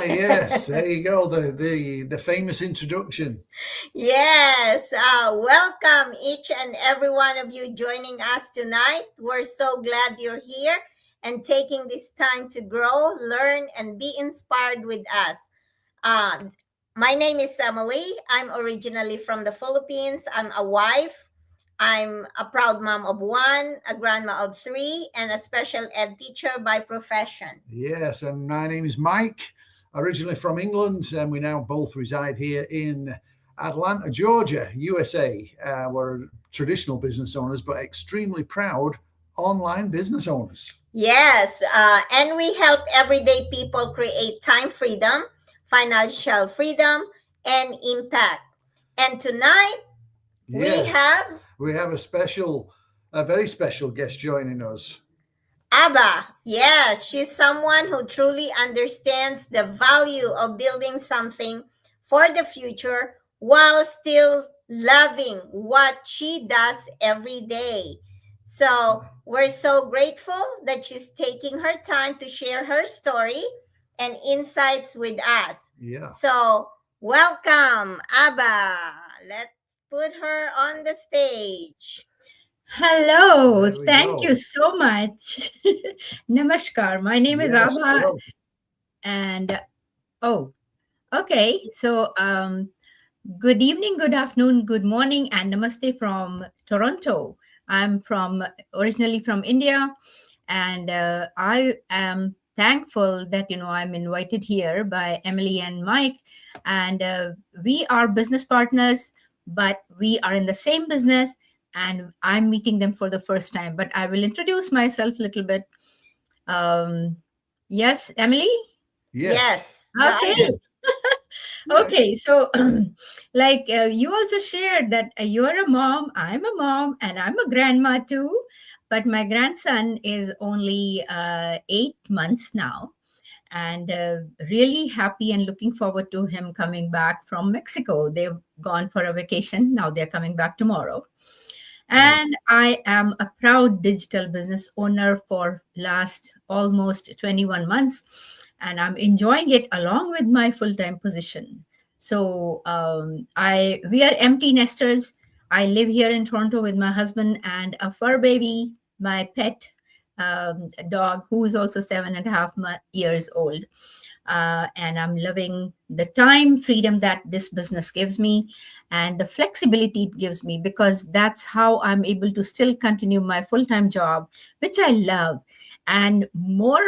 Yes, there you go. The famous introduction. Yes, welcome each and every one of you joining us tonight. We're so glad you're here and taking this time to grow, learn, and be inspired with us. Um, my name is Emelie. I'm originally from the Philippines. I'm a wife. I'm a proud mom of one, a grandma of three, and a special ed teacher by profession. Yes, and my name is Mike, originally from England, and we now both reside here in Atlanta, Georgia, USA. We're traditional business owners, but extremely proud online business owners. Yes, and we help everyday people create time freedom, financial freedom, and impact. And tonight we Yes, have we have a very special guest joining us. Abha. Yes, she's someone who truly understands the value of building something for the future while still loving what she does every day. So we're so grateful that she's taking her time to share her story and insights with us. Yeah. So, welcome, Abha. Let's put her on the stage. Hello, There we thank go. you so much. Namaskar. My name is Yes, Abha, well, and oh, okay. So, good evening, good afternoon, good morning, and namaste from Toronto. I'm from originally from India, and I am thankful that I'm invited here by Emily and Mike, and we are business partners, but we are in the same business, and I'm meeting them for the first time. But I will introduce myself a little bit. Um, yes, Emily. yes. Yes, go Okay. ahead. Okay, so you also shared that you're a mom, I'm a mom, and I'm a grandma too. But my grandson is only 8 months now, and really happy and looking forward to him coming back from Mexico. They've gone for a vacation. Now they're coming back tomorrow. Oh, And I am a proud digital business owner for last almost 21 months, and I'm enjoying it along with my full-time position. So I we are empty nesters. I live here in Toronto with my husband and a fur baby, my pet dog, who is also 7.5 years old. And I'm loving the time freedom that this business gives me and the flexibility it gives me, because that's how I'm able to still continue my full time job, which I love. And more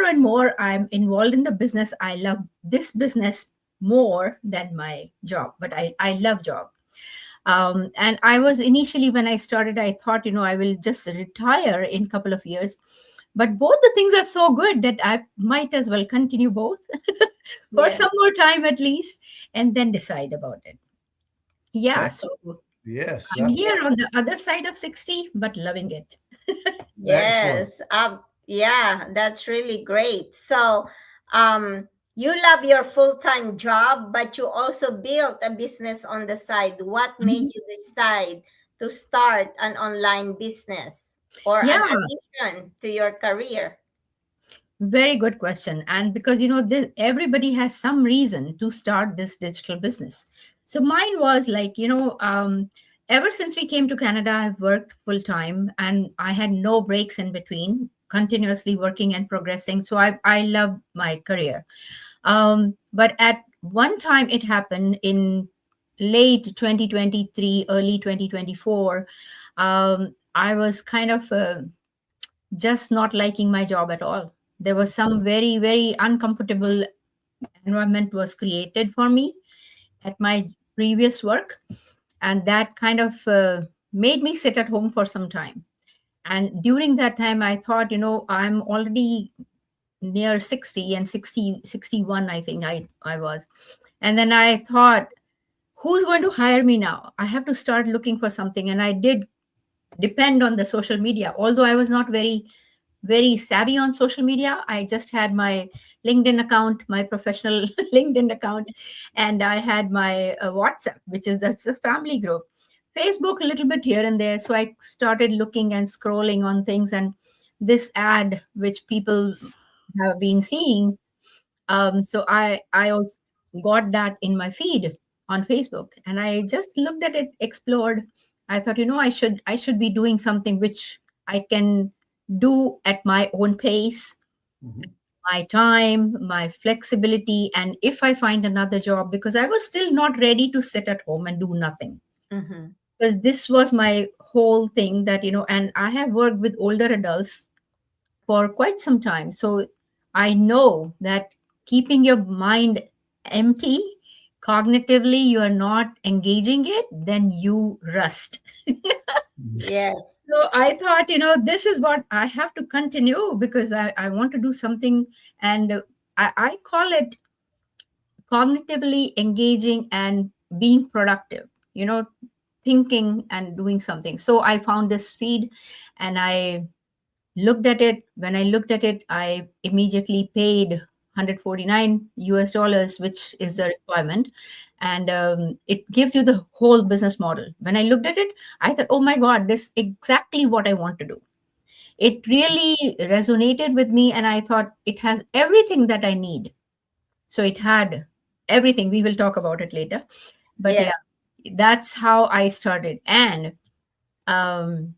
I'm involved in the business. I love this business more than my job, but I love job. And I was initially, when I started, I thought, I will just retire in a couple of years. But both the things are so good that I might as well continue both for Yes. some more time at least, and then decide about it. Yeah, so excellent. Yes, I'm that's here on the other side of 60, but loving it. excellent. Yes. Yeah, that's really great. So, you love your full-time job, but you also built a business on the side. What made Mhm. you decide to start an online business or Yeah, an addition to your career? very good question. And because, everybody has some reason to start this digital business. So mine was like, ever since we came to Canada, I've worked full time and I had no breaks in between, continuously working and progressing. So I love my career. But at one time, it happened in late 2023, early 2024. I was kind of just not liking my job at all. There was some very, very uncomfortable environment was created for me at my previous work, and that kind of made me sit at home for some time. And during that time, I thought, I'm already near 60 and 61, I think I was. And then I thought, who's going to hire me now? I have to start looking for something. And I did depend on the social media, although I was not very savvy on social media. I just had my LinkedIn account, my professional LinkedIn account, and I had my WhatsApp, which is that's a family group. Facebook a little bit here and there. So I started looking and scrolling on things, and this ad, which people have been seeing, So I also got that in my feed on Facebook, and I just looked at it, explored. I thought, I should be doing something which I can do at my own pace, Mhm. my time, my flexibility, and if I find another job, because I was still not ready to sit at home and do nothing. Mm-hmm. Because this was my whole thing that, and I have worked with older adults for quite some time. So I know that keeping your mind empty, cognitively, you are not engaging it, then you rust. Mhm. Yes. So I thought, this is what I have to continue because I want to do something. And I call it cognitively engaging and being productive, thinking and doing something. So I found this feed and I looked at it. When I looked at it, I immediately paid 149 US dollars, which is the requirement. And it gives you the whole business model. When I looked at it, I thought, oh my God, this is exactly what I want to do. It really resonated with me, and I thought it has everything that I need. So it had everything. We will talk about it later. But yeah, Yes. that's how I started. And um,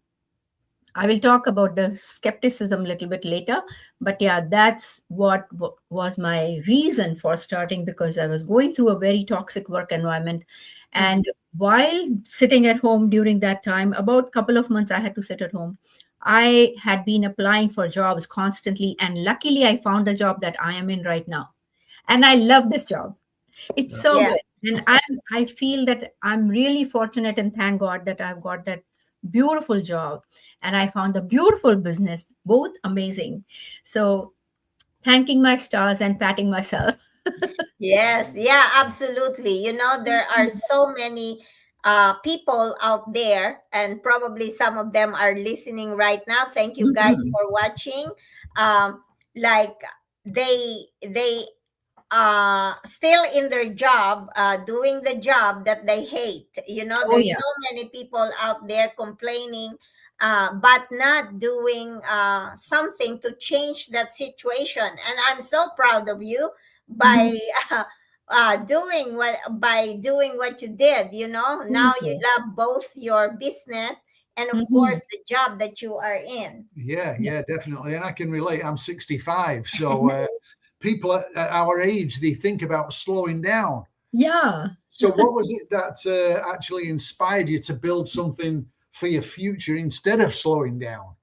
I will talk about the skepticism a little bit later. But yeah, that's what was my reason for starting, because I was going through a very toxic work environment. Mm-hmm. And while sitting at home during that time, about a couple of months I had to sit at home, I had been applying for jobs constantly. And luckily, I found the job that I am in right now. And I love this job. It's Yeah. so Yeah. good. And I feel that I'm really fortunate and thank God that I've got that beautiful job and I found the beautiful business, both amazing. So thanking my stars and patting myself. Yes, yeah, absolutely. There are so many people out there, and probably some of them are listening right now. Thank you guys Mhm. for watching. Like they still in their job, doing the job that they hate. Oh There's yeah. so many people out there complaining, but not doing something to change that situation. And I'm so proud of you Mhm. by doing what you did. Now Thank you you. love both your business and of course Mhm. the job that you are in. Yeah, Yeah. yeah, definitely. And I can relate. I'm 65. So people at our age, they think about slowing down. Yeah. So what was it that actually inspired you to build something for your future instead of slowing down?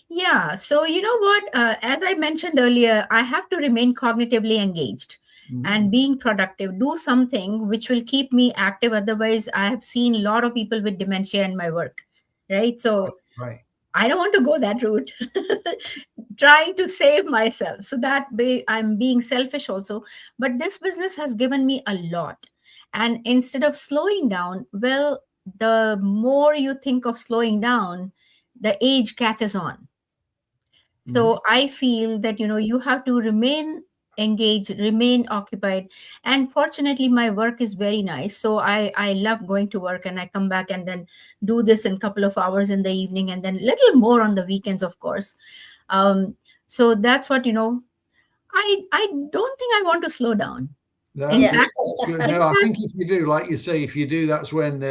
Yeah. So, you know what? As I mentioned earlier, I have to remain cognitively engaged Mhm. and being productive, do something which will keep me active. Otherwise, I have seen a lot of people with dementia in my work, right? Right, So, right. I don't want to go that route. Trying to save myself. So I'm being selfish also. But this business has given me a lot. And instead of slowing down, well, the more you think of slowing down, the age catches on. Mhm. So I feel that, you have to remain engaged, remain occupied. And fortunately, my work is very nice. So I love going to work and I come back and then do this in a couple of hours in the evening and then little more on the weekends, of course. Um, so that's what, I don't think I want to slow down. In Yeah. That's fact, that's good. in No, I fact, think if you do, like you say, if you do, that's when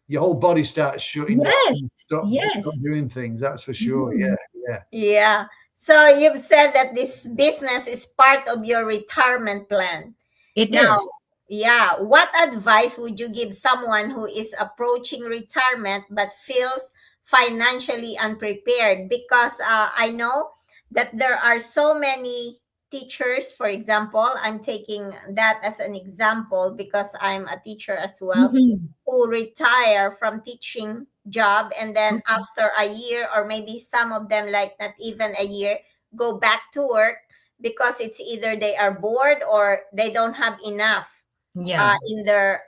your whole body starts shutting down yes, and stop yes. doing things. That's for sure. Mhm. Yeah, yeah. Yeah. So you've said that this business is part of your retirement plan. It Now, is. yeah, what advice would you give someone who is approaching retirement but feels financially unprepared? Because I know that there are so many teachers, for example, I'm taking that as an example because I'm a teacher as well, Mhm. who retire from teaching job and then Okay. after a year or maybe some of them like not even a year go back to work because it's either they are bored or they don't have enough Yeah. in their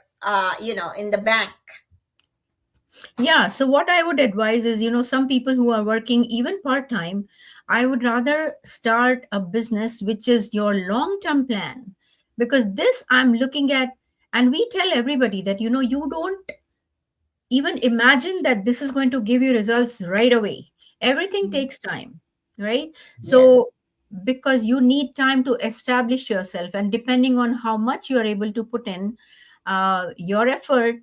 in the bank. Yeah. So, what I would advise is, some people who are working even part time, I would rather start a business which is your long term plan. Because this I'm looking at, and we tell everybody that, you don't even imagine that this is going to give you results right away. Everything Mhm. takes time, right? So, Yes. because you need time to establish yourself, and depending on how much you are able to put in, your effort,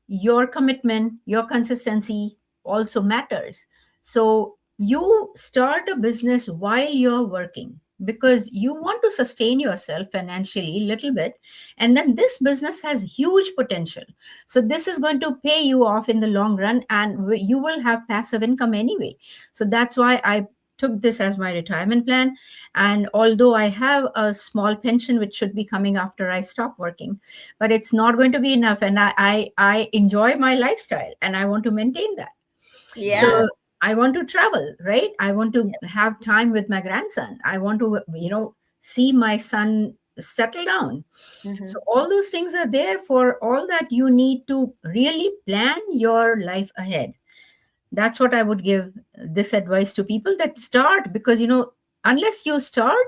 your commitment, your consistency also matters. So you start a business while you're working because you want to sustain yourself financially a little bit, and then this business has huge potential. So this is going to pay you off in the long run, and you will have passive income anyway. So that's why I took this as my retirement plan. And although I have a small pension which should be coming after I stop working, but it's not going to be enough, and I enjoy my lifestyle and I want to maintain that. So Yeah. I want to travel, right? I want to have time with my grandson. I want to, see my son settle down. Mhm. So all those things are there. For all that, you need to really plan your life ahead. That's what I would give this advice to people, that start, because unless you start,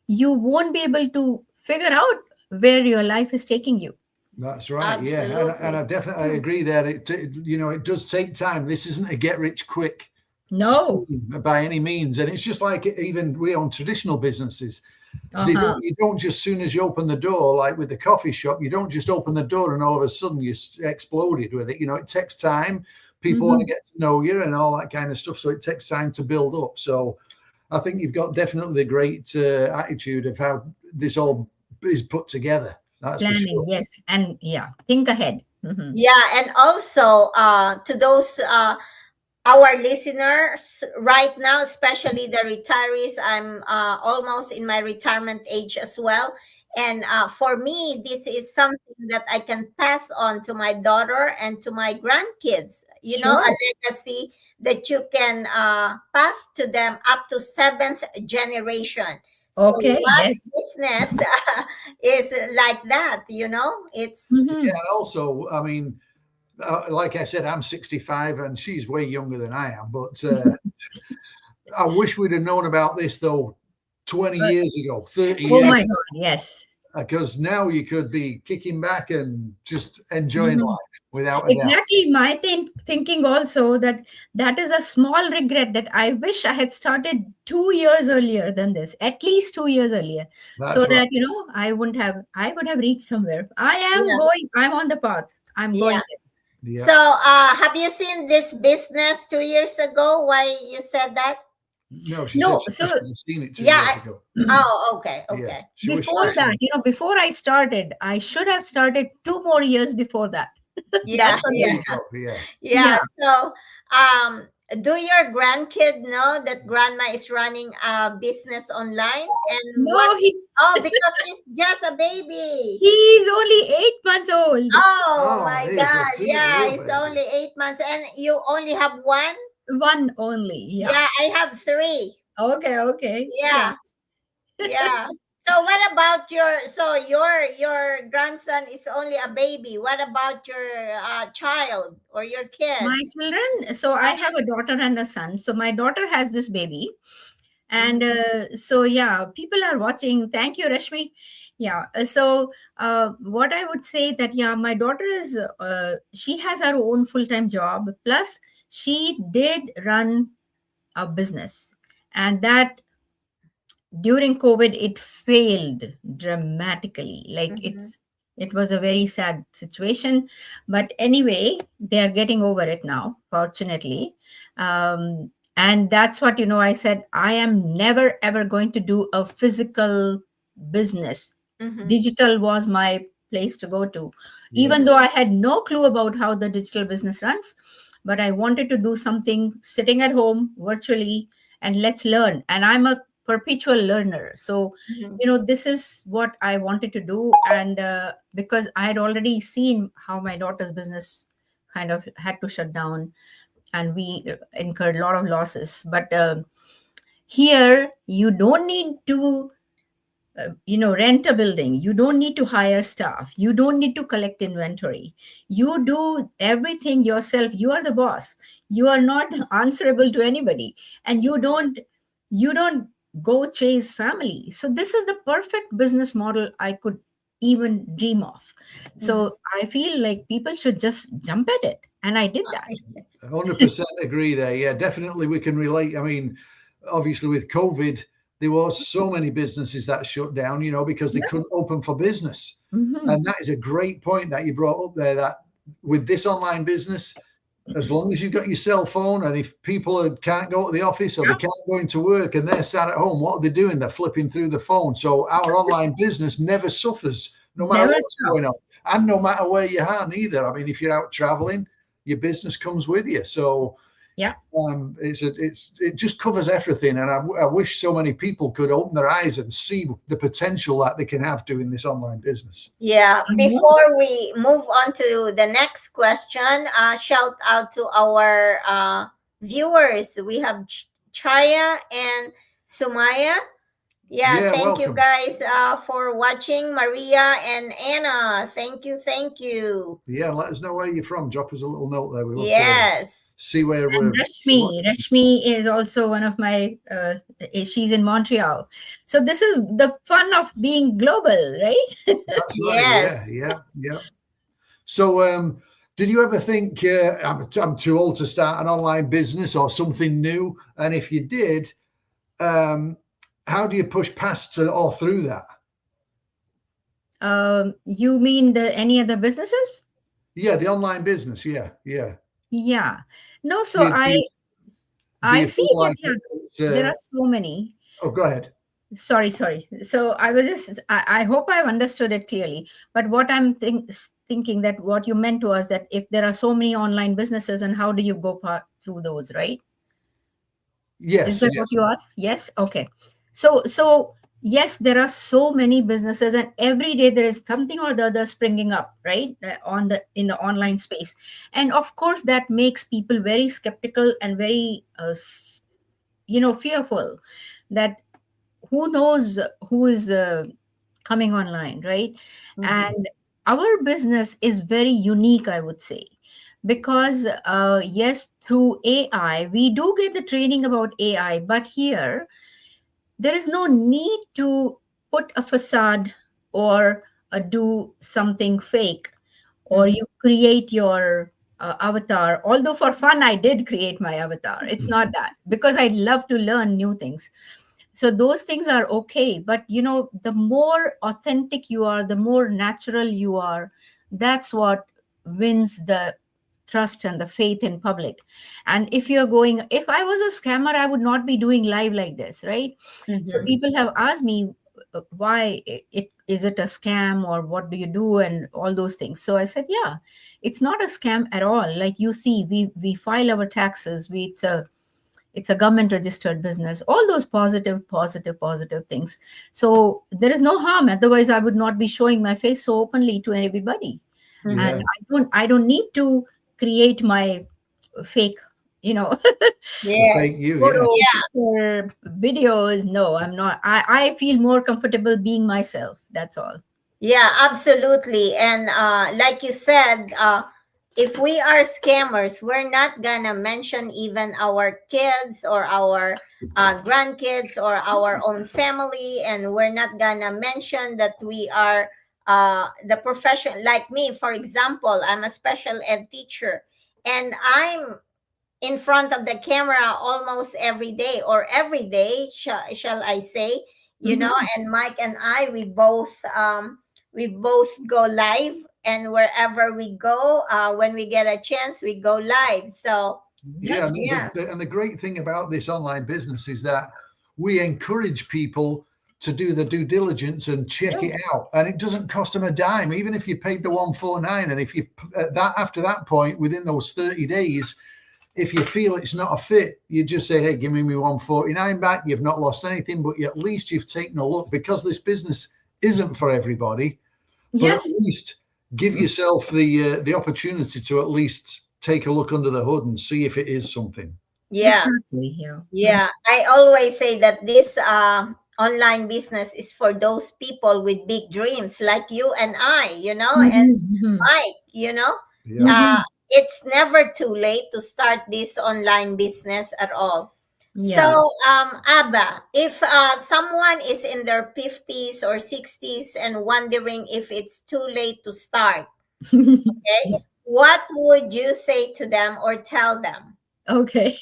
you won't be able to figure out where your life is taking you. That's right. Yeah, and I Absolutely. definitely agree there. It does take time. This isn't a get rich quick No. scheme by any means, and it's just like even we own traditional businesses. Uh-huh. You don't just, soon as you open the door, like with the coffee shop, you don't just open the door and all of a sudden you exploded with it. It takes time. People want to Mhm. get to know you and all that kind of stuff, so it takes time to build up. So I think you've got definitely the great attitude of how this all is put together. That's for Planning, sure. yes. And yeah, think ahead. Mhm. Yeah, and also to those our listeners right now, especially the retirees. I'm almost in my retirement age as well. And for me, this is something that I can pass on to my daughter and to my grandkids. A Sure. legacy that you can pass to them up to seventh generation. So Okay. what Yes. business is like that? It's Yeah, Mhm. and also, I mean, like I said, I'm 65 and she's way younger than I am. But I wish we'd have known about this though 20 But years ago, 30 oh years, my God, yes. because now you could be kicking back and just enjoying Mhm. life without a doubt. Exactly. My thinking also, that is a small regret, that I wish I had started 2 years earlier than this, at least 2 years earlier, so That's right. that I would have reached somewhere. yeah, I'm on the path. I'm yeah. going Yeah. So, have you seen this business 2 years ago? Why you said that? No, she there. said No, she so wished she'd seen it two Yeah. years ago. Oh, okay, Yeah. okay. She wished she'd before seen that, it. before I started, I should have started 2 more years before that. Yeah, That's what There yeah, you happened. go. Yeah. yeah. Yeah. So, do your grandkid know that grandma is running a business online? And what? No, Oh, because he's just a baby. he's only 8 months old. Oh Oh, my he's a God! sweet Yeah, little he's baby. only 8 months, and you only have one. One only. Yeah. Yeah, I have three. Okay. Okay. Yeah. Yeah. Yeah. So what about your grandson is only a baby. What about your child or your My kid? children, so I have a daughter and a son. So my daughter has this baby. And Mhm. so, yeah, people are watching. Thank you, Rashmi. Yeah. What I would say that, yeah, my daughter she has her own full time job. Plus, she did run a business. And that during COVID, it failed dramatically. Like Mhm. it was a very sad situation. But anyway, they are getting over it now, fortunately. And that's what, I said, I am never ever going to do a physical business. Mhm. Digital was my place to go to, Yeah. even though I had no clue about how the digital business runs. But I wanted to do something sitting at home virtually, and let's learn. And I'm a perpetual learner. So, Mhm. this is what I wanted to do. And because I had already seen how my daughter's business kind of had to shut down, and we incurred a lot of losses. But here, you don't need to rent a building. You don't need to hire staff. You don't need to collect inventory. You do everything yourself. You are the boss. You are not answerable to anybody. And you don't go chase family. So this is the perfect business model I could even dream of. Mhm. So I feel like people should just jump at it, and I did that. 100% agree there. Yeah, definitely we can relate. I mean, obviously with COVID, there was so many businesses that shut down, because they couldn't open for business. And that is a great point that you brought up there, that with this online business, as long as you've got your cell phone, and if people can't go to the office or they can't go into work and they're sat at home, what are they doing? They're flipping through the phone. So our online business never suffers, no matter what's going on, and no matter where you are either. I mean, if you're out traveling, your business comes with you. So it just covers everything, and I wish so many people could open their eyes and see the potential that they can have doing this online business. Yeah. Before we move on to the next question, shout out to our viewers. We have Chaya and Sumaya. Yeah, thank you guys for watching. Maria and Anna, thank you. Yeah, let us know where you're from. Drop us a little note there. We want to see where we're. Rashmi is also one of my. She's in Montreal, so this is the fun of being global, right? That's right. Yes. Yeah. So, did you ever think I'm too old to start an online business or something new? And if you did, how do you push past or through that? You mean any other businesses? Yeah, the online business. Yeah. No, so I see that there are so many. Oh, go ahead. Sorry. So I was I hope I've understood it clearly. But what I'm thinking that what you meant was that if there are so many online businesses, and how do you go through those, right? Yes. Is that what you asked? Yes. Okay. So yes, there are so many businesses, and every day there is something or the other springing up, right, in the online space. And of course, that makes people very skeptical and very, fearful that who knows who is coming online, right? And our business is very unique, I would say, because yes, through AI, we do get the training about AI, but here, there is no need to put a facade or do something fake, or you create your avatar. Although for fun, I did create my avatar. It's not that, because I love to learn new things. So those things are okay. But, the more authentic you are, the more natural you are, that's what wins the trust and the faith in public. And if I was a scammer, I would not be doing live like this, right? So people have asked me, why is it a scam, or what do you do, and all those things. So I said, yeah, it's not a scam at all. Like, you see, we file our taxes. It's a government registered business, all those positive things. So there is no harm. Otherwise, I would not be showing my face so openly to everybody. And I don't need to create my fake, fake you, or videos. No, I'm not. I feel more comfortable being myself. That's all. Yeah, absolutely. And like you said, if we are scammers, we're not gonna mention even our kids or our grandkids or our own family, and we're not gonna mention that we are the profession. Like me, for example, I'm a special ed teacher, and I'm in front of the camera almost every day, or every day, shall I say, and Mike and I, we both go live, and wherever we go, when we get a chance, we go live. So and the great thing about this online business is that we encourage people to do the due diligence and check it out, and it doesn't cost them a dime, even if you paid the 149. And if you after that point, within those 30 days, if you feel it's not a fit, you just say, hey, give me 149 back. You've not lost anything, but at least you've taken a look, because this business isn't for everybody. But at least give yourself the opportunity to at least take a look under the hood and see if it is something. Yeah. Exactly. Yeah. I always say that this online business is for those people with big dreams, like you and I, and Mike, it's never too late to start this online business at all. So, Abha, if someone is in their 50s or 60s and wondering if it's too late to start, okay, what would you say to them or tell them? Okay.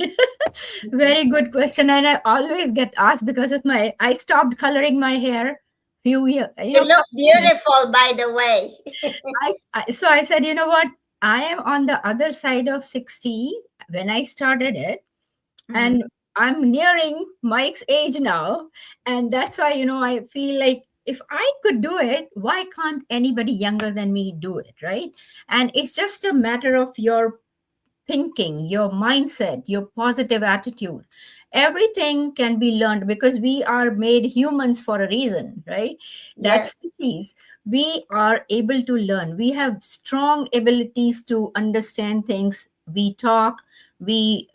Very good question. And I always get asked because of I stopped coloring my hair few years, You look couple years. beautiful, by the way. So I said, you know what? I am on the other side of 60 when I started it, Mhm. and I'm nearing Mike's age now. And that's why, I feel like if I could do it, why can't anybody younger than me do it? Right. And it's just a matter of your thinking, your mindset, your positive attitude. Everything can be learned because we are made humans for a reason, right? That's Yes. species. We are able to learn. We have strong abilities to understand things. We talk, we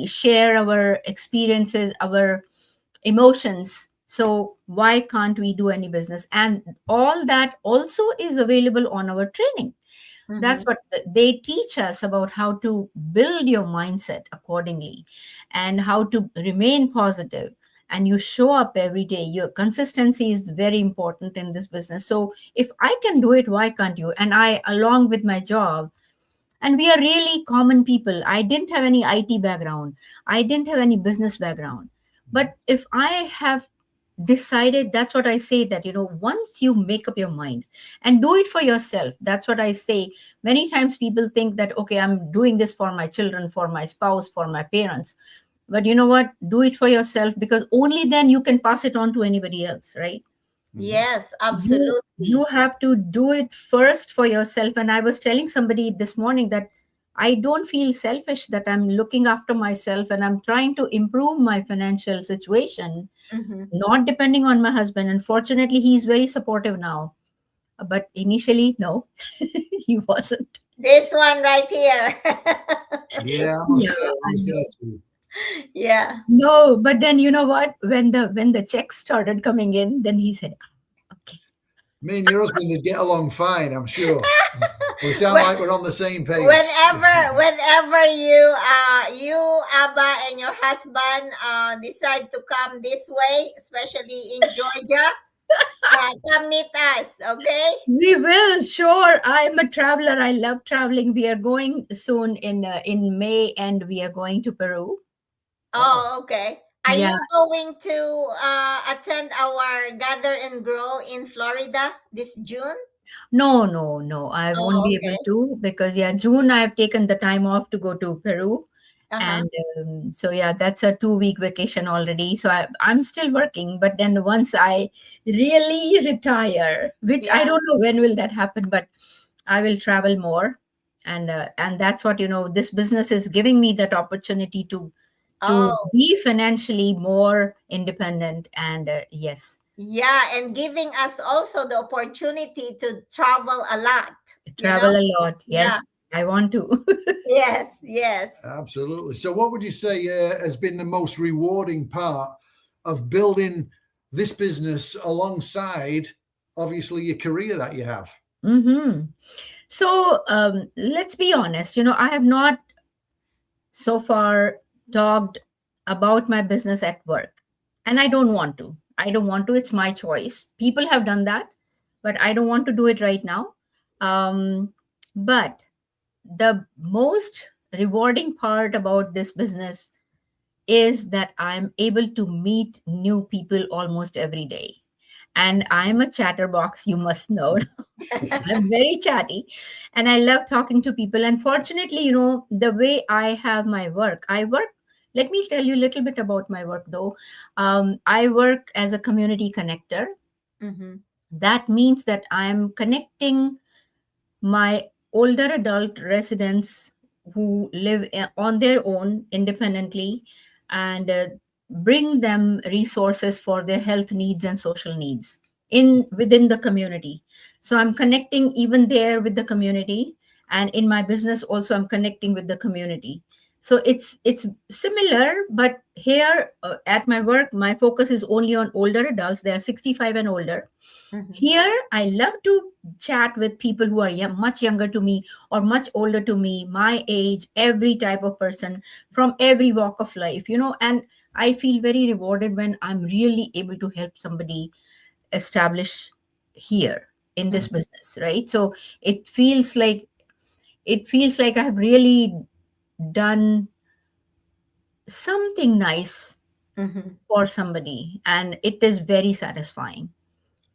share our experiences, our emotions. So why can't we do any business? And all that also is available on our training. That's Mhm. what they teach us about how to build your mindset accordingly and how to remain positive. And you show up every day. Your consistency is very important in this business. So if I can do it, why can't you? And I, along with my job, and we are really common people. I didn't have any IT background, I didn't have any business background. But if I have decided, that's what I say, that once you make up your mind and do it for yourself, that's what I say. Many times people think that, okay, I'm doing this for my children, for my spouse, for my parents. But you know what, do it for yourself, because only then you can pass it on to anybody else, right? Mhm. Yes, You absolutely. have to do it first for yourself. And I was telling somebody this morning that I don't feel selfish, that I'm looking after myself and I'm trying to improve my financial situation, Mhm. not depending on my husband. Unfortunately, he's very supportive now, but initially, no, he wasn't. This one right here. Yeah, I must Yeah, say I I was there know. too. Yeah. No, but then you know what, when the checks started coming in, then he said, "Ah, okay." Me and your husband would get along fine, I'm sure. We sound When- like we're on the same page. whenever you Abba and your husband decide to come this way, especially in Georgia, come meet us, okay? We will, sure. I'm a traveler. I love traveling. We are going soon in May, and we are going to Peru. Oh, Oh, okay. Are Yeah. you going to attend our Gather and Grow in Florida this June? No, no, no. I won't Oh, be able okay. to, because yeah, June I've taken the time off to go to Peru, Uh-huh. and so yeah, that's a 2 week vacation already. So I'm still working, but then once I really retire, which I Yeah. don't know when will that happen, but I will travel more, and that's what this business is giving me, that opportunity to Oh, be financially more independent, and yes, yeah, and giving us also the opportunity to travel a lot, you know? travel a lot. Yeah. Yes, I want to. Yes, yes. absolutely. So, what would you say has been the most rewarding part of building this business alongside, obviously, your career that you have? Hmm. So let's be honest. I have not so far talked about my business at work, and I don't want to. I don't want to. It's my choice. People have done that, but I don't want to do it right now. But the most rewarding part about this business is that I'm able to meet new people almost every day. And I'm a chatterbox, you must know. I'm very chatty, and I love talking to people. And fortunately, the way I have my work, let me tell you a little bit about my work though. I work as a community connector. Mm-hmm. That means that I'm connecting my older adult residents who live on their own independently, and bring them resources for their health needs and social needs in within the community. So I'm connecting even there with the community, and in my business also I'm connecting with the community. So it's similar, but here at my work, my focus is only on older adults. They are 65 and older. Mm-hmm. Here, I love to chat with people who are much younger to me or much older to me, my age, every type of person from every walk of life, and I feel very rewarded when I'm really able to help somebody establish here in this Mm-hmm. business, right? So it feels like I've really done something nice Mhm. for somebody, and it is very satisfying.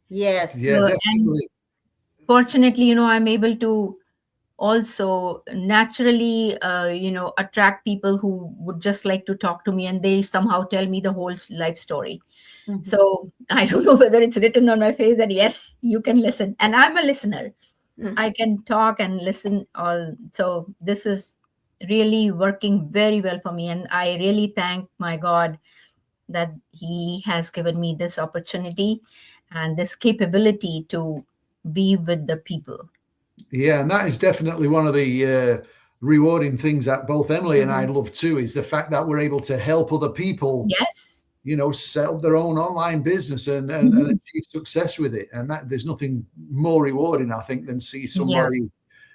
Yes. Yeah, So, and definitely. fortunately, I'm able to also naturally attract people who would just like to talk to me, and they somehow tell me the whole life story. Mhm. So I don't know whether it's written on my face that yes, you can listen, and I'm a listener. I Mhm. can talk and listen all. So this is really working very well for me, and I really thank my God that he has given me this opportunity and this capability to be with the people. Yeah, and that is definitely one of the rewarding things that both Emily and I Mhm. love too, is the fact that we're able to help other people, Yes. set up their own online business and Mhm. achieve success with it. And that there's nothing more rewarding, I think, than see Yeah. somebody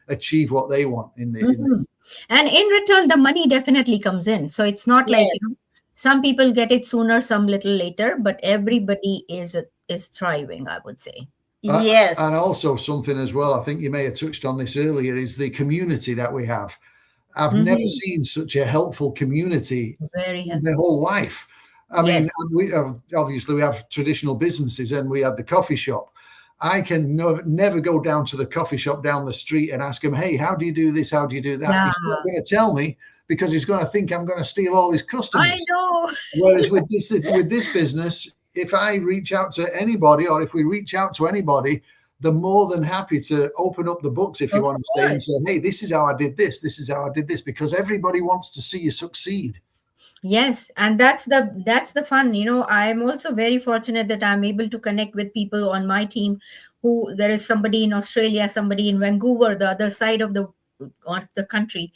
achieve what they want in the. Mhm. And in return, the money definitely comes in. So it's not like, Yes. some people get it sooner, some little later, but everybody is thriving, I would say. And Yes. also something as well, I think you may have touched on this earlier, is the community that we have. I've never Hmm. seen such a helpful community Very in their helpful. whole life. I mean, Yes. we obviously we have traditional businesses, and we have the coffee shop. I can never go down to the coffee shop down the street and ask him, "Hey, how do you do this? How do you do that?" Yeah, He's not going to tell me, because he's going to think I'm going to steal all his I customers. know. Whereas with this business, if I reach out to anybody, or if we reach out to anybody, they're more than happy to open up the books, if you Of want to say, and course. say, "Hey, this is how I did this. This is how I did this," because everybody wants to see you succeed. Yes, and that's the fun. I'm also very fortunate that I'm able to connect with people on my team. Who There is somebody in Australia, somebody in Vancouver, the other side of the country,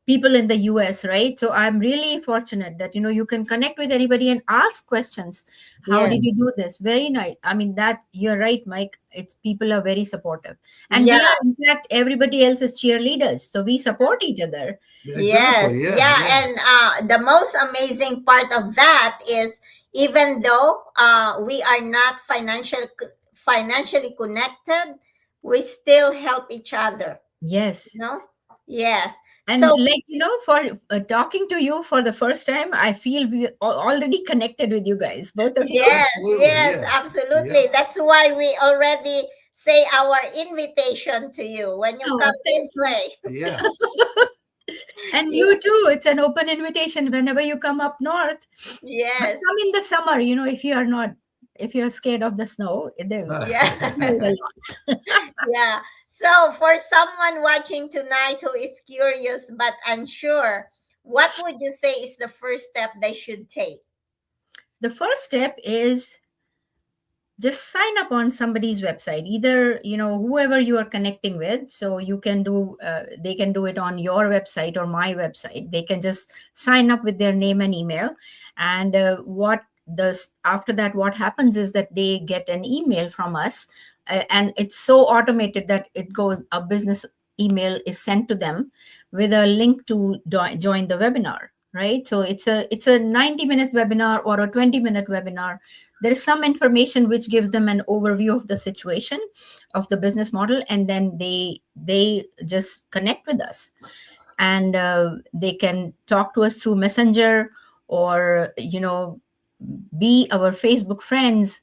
people in the US, right? So I'm really fortunate that you can connect with anybody and ask questions. How did you Yes. do this? Very nice. I mean, that you're right, Mike. It's people are very supportive, and Yeah. we are, in fact, everybody else is cheerleaders, so we support each other. Exactly. Yes, Yeah. yeah, Yeah. and the most amazing part of that is, even though we are not financially connected, we still help each other. Yes. You know? Yes. And So like, for talking to you for the first time, I feel we already connected with you guys, both of you. yes, Absolutely. yes, Yeah. Yeah. absolutely. That's why we already say our invitation to you when you Oh, come this thank you. way. Yeah. And Yeah, you too. It's an open invitation whenever you come up north. But yes, come in the summer, if you're scared of the snow, yeah. snow is a lot. Yeah. So, for someone watching tonight who is curious but unsure, what would you say is the first step they should take? The first step is just sign up on somebody's website, either whoever you are connecting with. So they can do it on your website or my website. They can just sign up with their name and email, and what does after that, what happens is that they get an email from us, and it's so automated that it goes a business email is sent to them with a link to join the webinar, right? So it's a 90-minute webinar or a 20-minute webinar. There is some information which gives them an overview of the situation, of the business model, and then they just connect with us, and they can talk to us through messenger, or be our Facebook friends,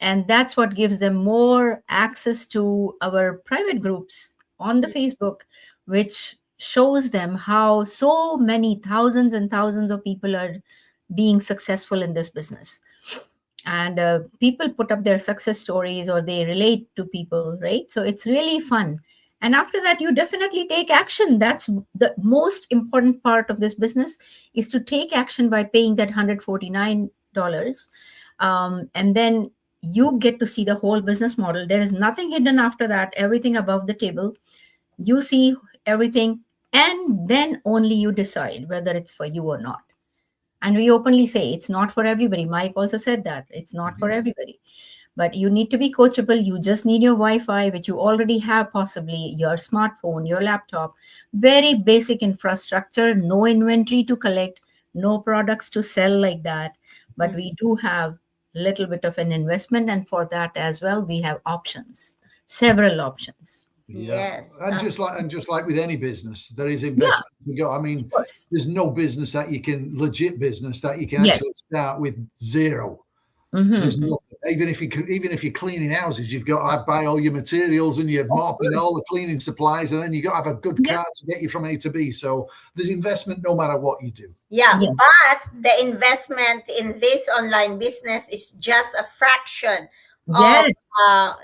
and that's what gives them more access to our private groups on the Facebook, which shows them how so many thousands and thousands of people are being successful in this business. And people put up their success stories, or they relate to people, right? So it's really fun. And after that, you definitely take action. That's the most important part of this business, is to take action by paying that $149. And then you get to see the whole business model. There is nothing hidden after that, everything above the table. You see everything, and then only you decide whether it's for you or not. And we openly say it's not for everybody. Mike also said that it's not for Mhm. everybody. But you need to be coachable. You just need your Wi-Fi, which you already have, possibly your smartphone, your laptop, very basic infrastructure, no inventory to collect, no products to sell like that. But Mhm. we do have little bit of an investment, and for that as well, we have options, several options. Yeah, Yes. and just like with any business, there is Yeah, investment to go. I mean, of course. there's no business that you can legit business that you can Yes. actually start with zero. Mm-hmm. There's nothing. Even if you're cleaning houses, you've got to buy all your materials and you're Of mopping course. all the cleaning supplies, and then you got to have a good Yeah. car to get you from A to B. So there's investment no matter what you do. Yeah, Yes. but the investment in this online business is just a fraction of Yes.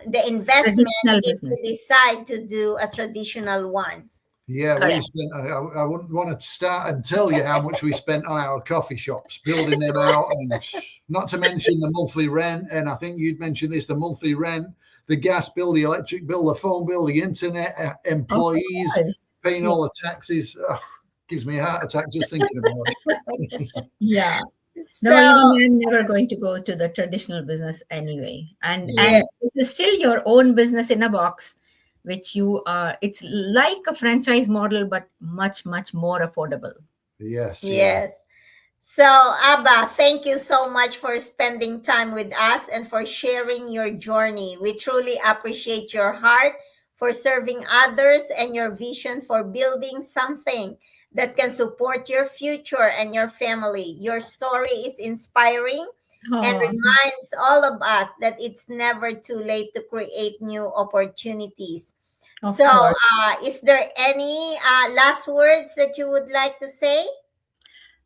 the investment Traditional if business. you decide to do a traditional one. Yeah, we Correct. spent. I wouldn't want to start and tell you how much we spent on our coffee shops, building them out, and not to mention the monthly rent. And I think you'd mentioned this: the monthly rent, the gas bill, the electric bill, the phone bill, the internet, Of employees, course. paying Yeah. all the taxes. Oh, gives me a heart attack just thinking about it. Yeah. No, So, even I'm never going to go to the traditional business anyway. And yeah, this is still your own business in a box, which you are. It's like a franchise model, but much, much more affordable. Yes, yeah. yes. So, Abba, thank you so much for spending time with us and for sharing your journey. We truly appreciate your heart for serving others and your vision for building something that can support your future and your family. Your story is inspiring and Oh, reminds all of us that it's never too late to create new opportunities. of So, course. is there any last words that you would like to say?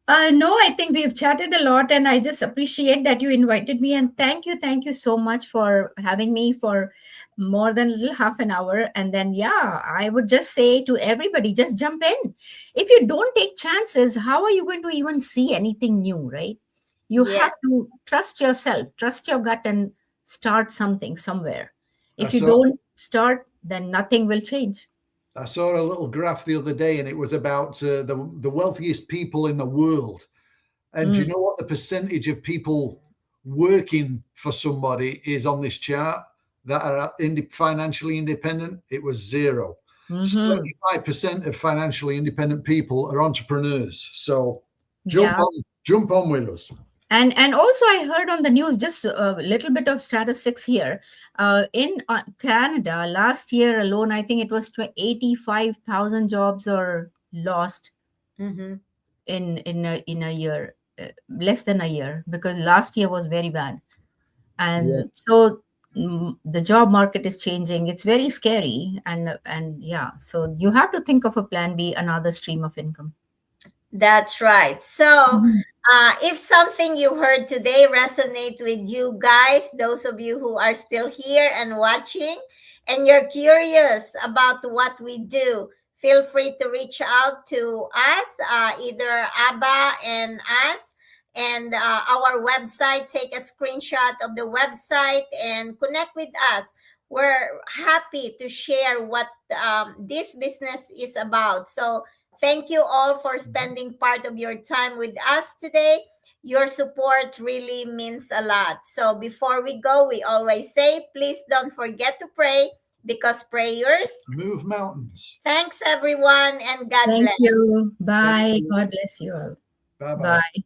No, I think we've chatted a lot, and I just appreciate that you invited me. And thank you so much for having me for more than a little half an hour. And then, yeah, I would just say to everybody, just jump in. If you don't take chances, how are you going to even see anything new, right? You Yes. have to trust yourself, trust your gut, and start something somewhere. I If you saw don't start, then nothing will change. I saw a little graph the other day, and it was about the wealthiest people in the world. And do you Mm. know what the percentage of people working for somebody is on this chart that are financially independent? It was zero. Mm-hmm. 75% of financially independent people are entrepreneurs. So Yeah. jump on with us. And also I heard on the news, just a little bit of statistics here, in Canada last year alone, I think it was 85,000 jobs are lost Mm-hmm. in a year, less than a year, because last year was very bad. Yeah. And so the job market is changing. It's very scary. And yeah, so you have to think of a plan B, another stream of income. That's right. So, Mhm. if something you heard today resonate with you guys, those of you who are still here and watching, and you're curious about what we do, feel free to reach out to us, either Abba and us, and our website. Take a screenshot of the website and connect with us. We're happy to share what this business is about. So, thank you all for spending part of your time with us today. Your support really means a lot. So before we go, we always say, please don't forget to pray because prayers. Move mountains. Thanks, everyone, and God Thank bless. you. Thank Bye. you. God bless you all. Bye bye. Bye.